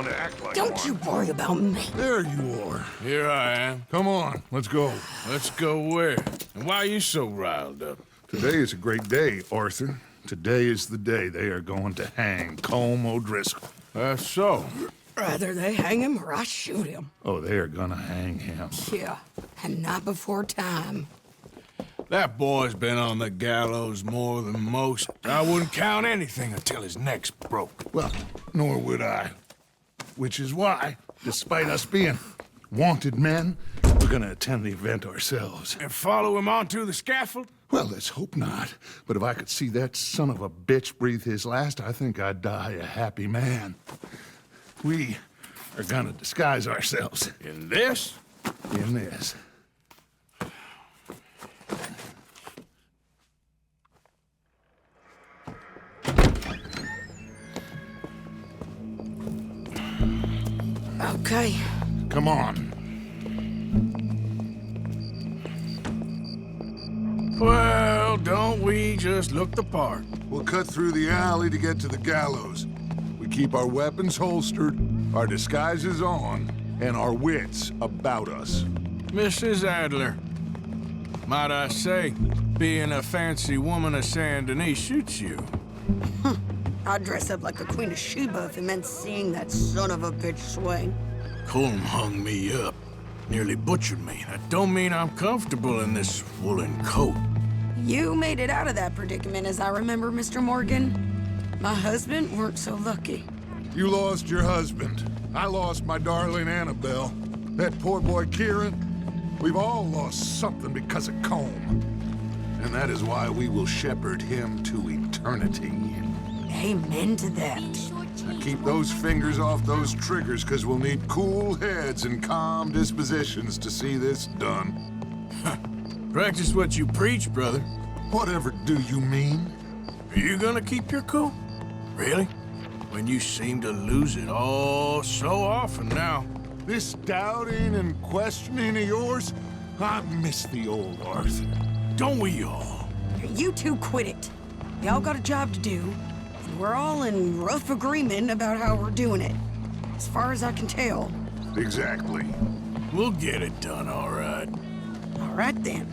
one to act like Don't one. you worry about me. There you are. Here I am. Come on, let's go. Let's go where? And why are you so riled up? Today is a great day, Arthur. Today is the day they are going to hang Colm O'Driscoll. That's so. Rather they hang him or I shoot him. Oh, they are gonna hang him. Yeah, and not before time. That boy's been on the gallows more than most. I wouldn't count anything until his neck's broke. Well, nor would I. Which is why, despite us being wanted men, we're gonna attend the event ourselves. And follow him onto the scaffold? Well, let's hope not. But if I could see that son of a bitch breathe his last, I think I'd die a happy man. We are gonna disguise ourselves In this? in this. Okay. Come on. Well, don't we just look the part? We'll cut through the alley to get to the gallows. We keep our weapons holstered, our disguises on, and our wits about us. Mrs. Adler, might I say, being a fancy woman of Saint Denis shoots you. I'd dress up like a Queen of Sheba if it meant seeing that son of a bitch swing. Colm hung me up, nearly butchered me. That don't mean I'm comfortable in this woolen coat. You made it out of that predicament, as I remember, Mr. Morgan. My husband weren't so lucky. You lost your husband. I lost my darling Annabelle. That poor boy Kieran. We've all lost something because of Colm. And that is why we will shepherd him to eternity. Amen to that. Now keep those fingers off those triggers, because we'll need cool heads and calm dispositions to see this done. Practice what you preach, brother. Whatever do you mean? Are you gonna keep your cool? Really? When you seem to lose it all so often now. This doubting and questioning of yours, I miss the old Arthur. Don't we all? You two quit it. Y'all got a job to do, and we're all in rough agreement about how we're doing it. As far as I can tell. Exactly. We'll get it done, all right. All right then.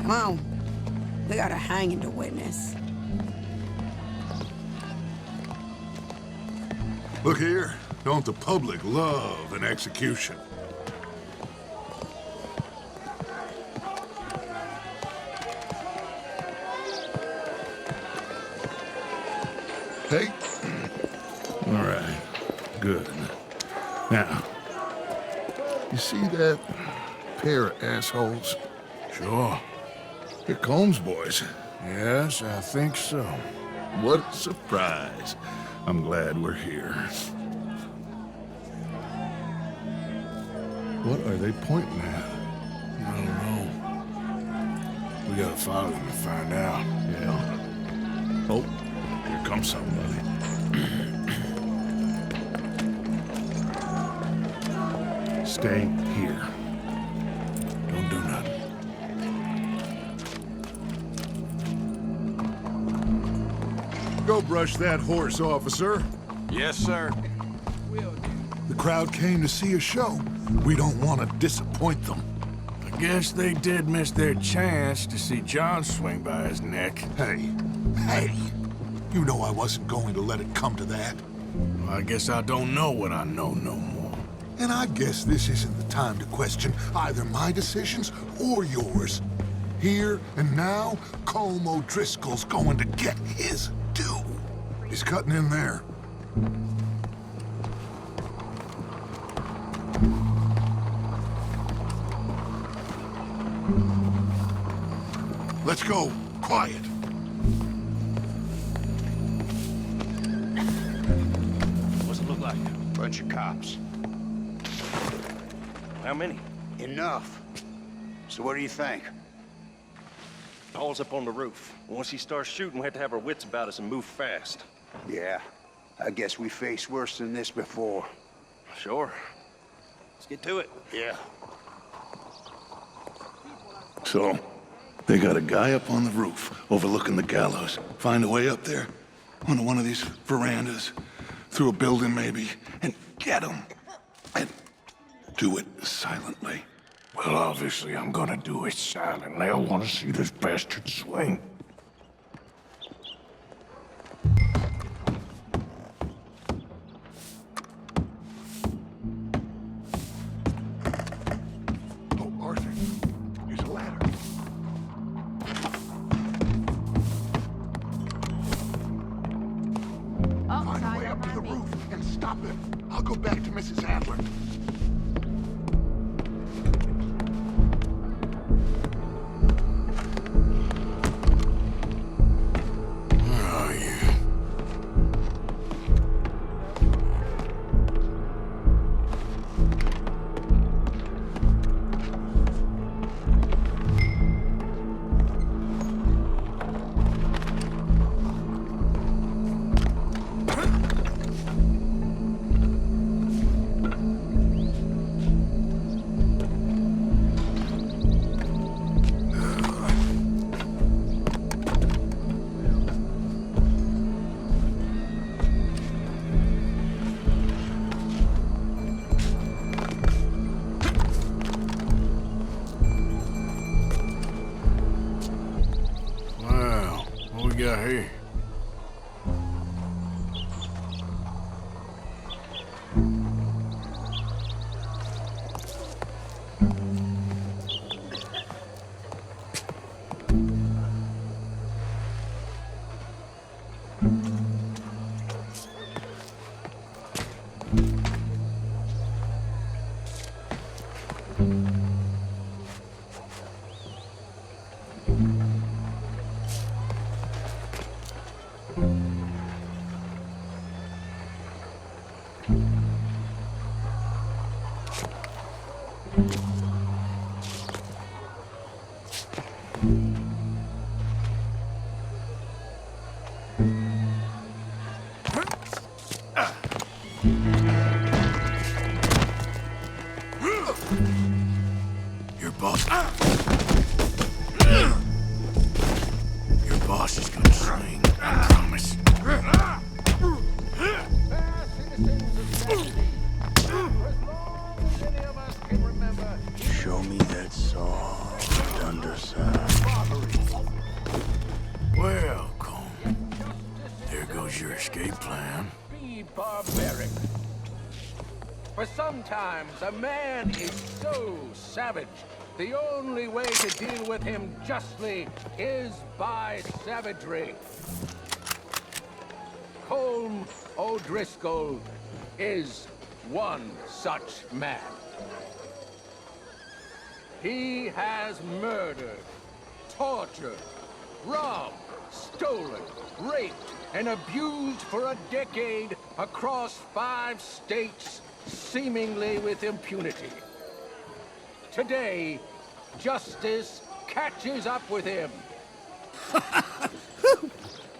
Come on. We got a hanging to witness. Look here, don't the public love an execution? Hey? All right. Good. Now, you see that pair of assholes? Sure. They're Colm's boys. Yes, I think so. What a surprise. I'm glad we're here. What are they pointing at? I don't know. We gotta follow them and find out. Yeah. Oh, here comes somebody. Stay here. Don't do nothing. Go brush that horse, officer. Yes, sir. The crowd came to see a show. We don't want to disappoint them. I guess they did miss their chance to see John swing by his neck. Hey, you know I wasn't going to let it come to that. Well, I guess I don't know what I know no more. And I guess this isn't the time to question either my decisions or yours. Here and now, Colm O'Driscoll's going to get his due. He's cutting in there. Let's go. Quiet. What's it look like? Bunch of cops. How many? Enough. So what do you think? Paul's up on the roof. Once he starts shooting, we have to have our wits about us and move fast. Yeah, I guess we faced worse than this before. Sure. Let's get to it. Yeah. So, they got a guy up on the roof, overlooking the gallows. Find a way up there, onto one of these verandas, through a building maybe, and get him. And do it silently. Well, obviously I'm gonna do it silently. I want to see this bastard swing. Oh, Arthur, here's a ladder. Find a way up to the roof and stop it. I'll go back to Mrs. Adler. Where are you? Well, what we got here? Your boss. Your boss is gonna swing, I promise. Show me that soft underside. Well, Colm, there goes your escape plan. Be barbaric. For sometimes a man is so savage, the only way to deal with him justly is by savagery. Colm O'Driscoll is one such man. He has murdered, tortured, robbed, stolen, raped, and abused for a decade across 5 states, seemingly with impunity. Today, justice catches up with him.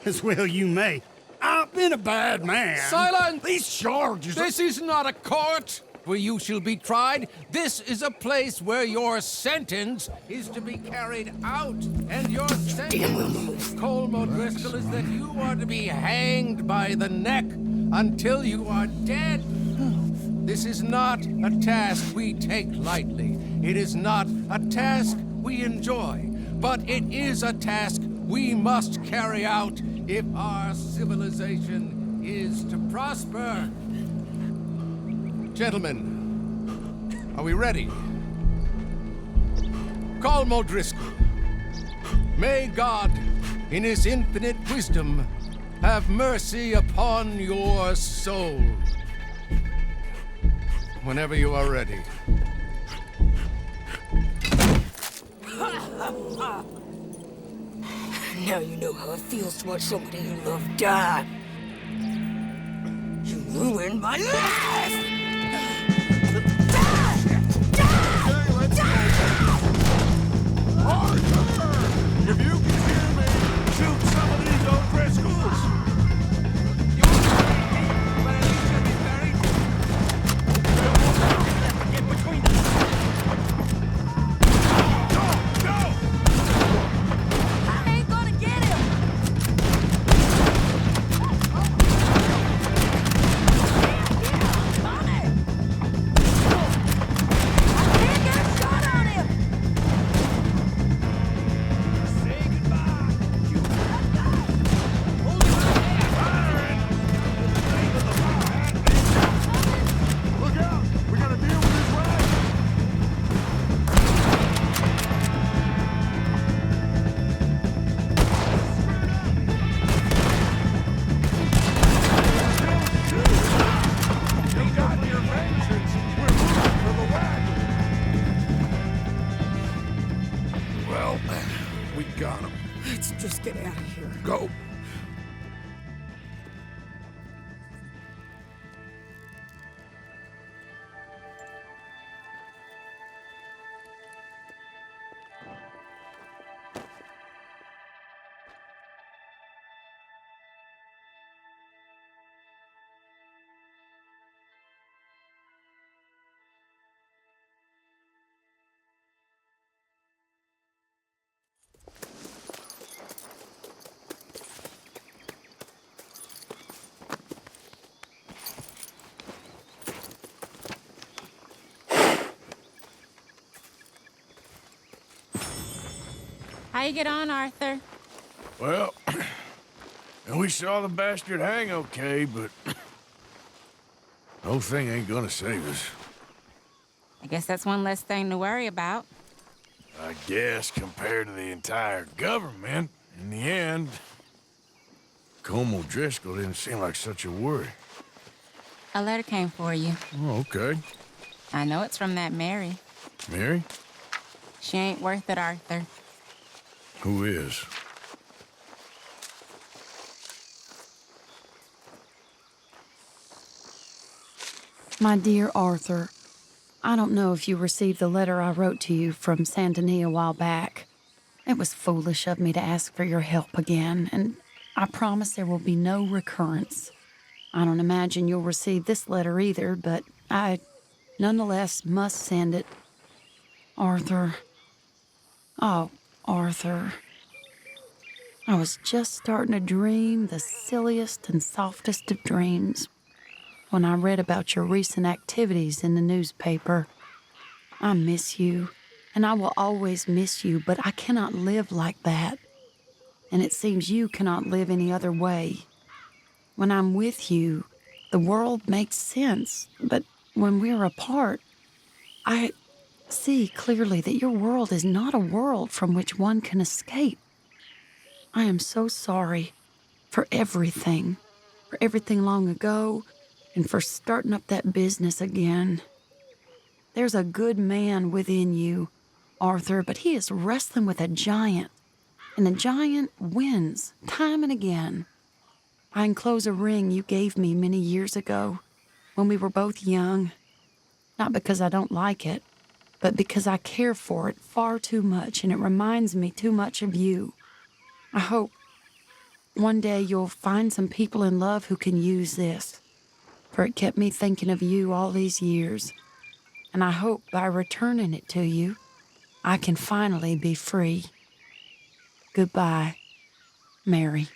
As well you may. I've been a bad man. Silence! These charges are... This is not a court where you shall be tried. This is a place where your sentence is to be carried out. And your sentence, Colm O'Driscoll, is that you are to be hanged by the neck until you are dead. This is not a task we take lightly. It is not a task we enjoy. But it is a task we must carry out if our civilization is to prosper. Gentlemen, are we ready? Colm O'Driscoll, may God, in his infinite wisdom, have mercy upon your soul. Whenever you are ready. Now you know how it feels to watch somebody you love die. You ruined my life! Arthur! If you can hear me, shoot some of these O'Driscolls! Get between them. I ain't gonna get him! just get out of here. Go. How you get on, Arthur? Well, we saw the bastard hang okay, but the whole thing ain't gonna save us. I guess that's one less thing to worry about. I guess compared to the entire government, in the end, Colm O'Driscoll didn't seem like such a worry. A letter came for you. Oh, okay. I know it's from that Mary. Mary? She ain't worth it, Arthur. Who is? My dear Arthur, I don't know if you received the letter I wrote to you from Saint Denis a while back. It was foolish of me to ask for your help again, and I promise there will be no recurrence. I don't imagine you'll receive this letter either, but I nonetheless must send it. Arthur. Oh, Arthur. I was just starting to dream the silliest and softest of dreams when I read about your recent activities in the newspaper. I miss you, and I will always miss you, but I cannot live like that. And it seems you cannot live any other way. When I'm with you, the world makes sense, but when we're apart, I see clearly that your world is not a world from which one can escape. I am so sorry for everything long ago, and for starting up that business again. There's a good man within you, Arthur, but he is wrestling with a giant, and the giant wins time and again. I enclose a ring you gave me many years ago when we were both young, not because I don't like it, but because I care for it far too much, and it reminds me too much of you. I hope one day you'll find some people in love who can use this, for it kept me thinking of you all these years, and I hope by returning it to you, I can finally be free. Goodbye, Mary.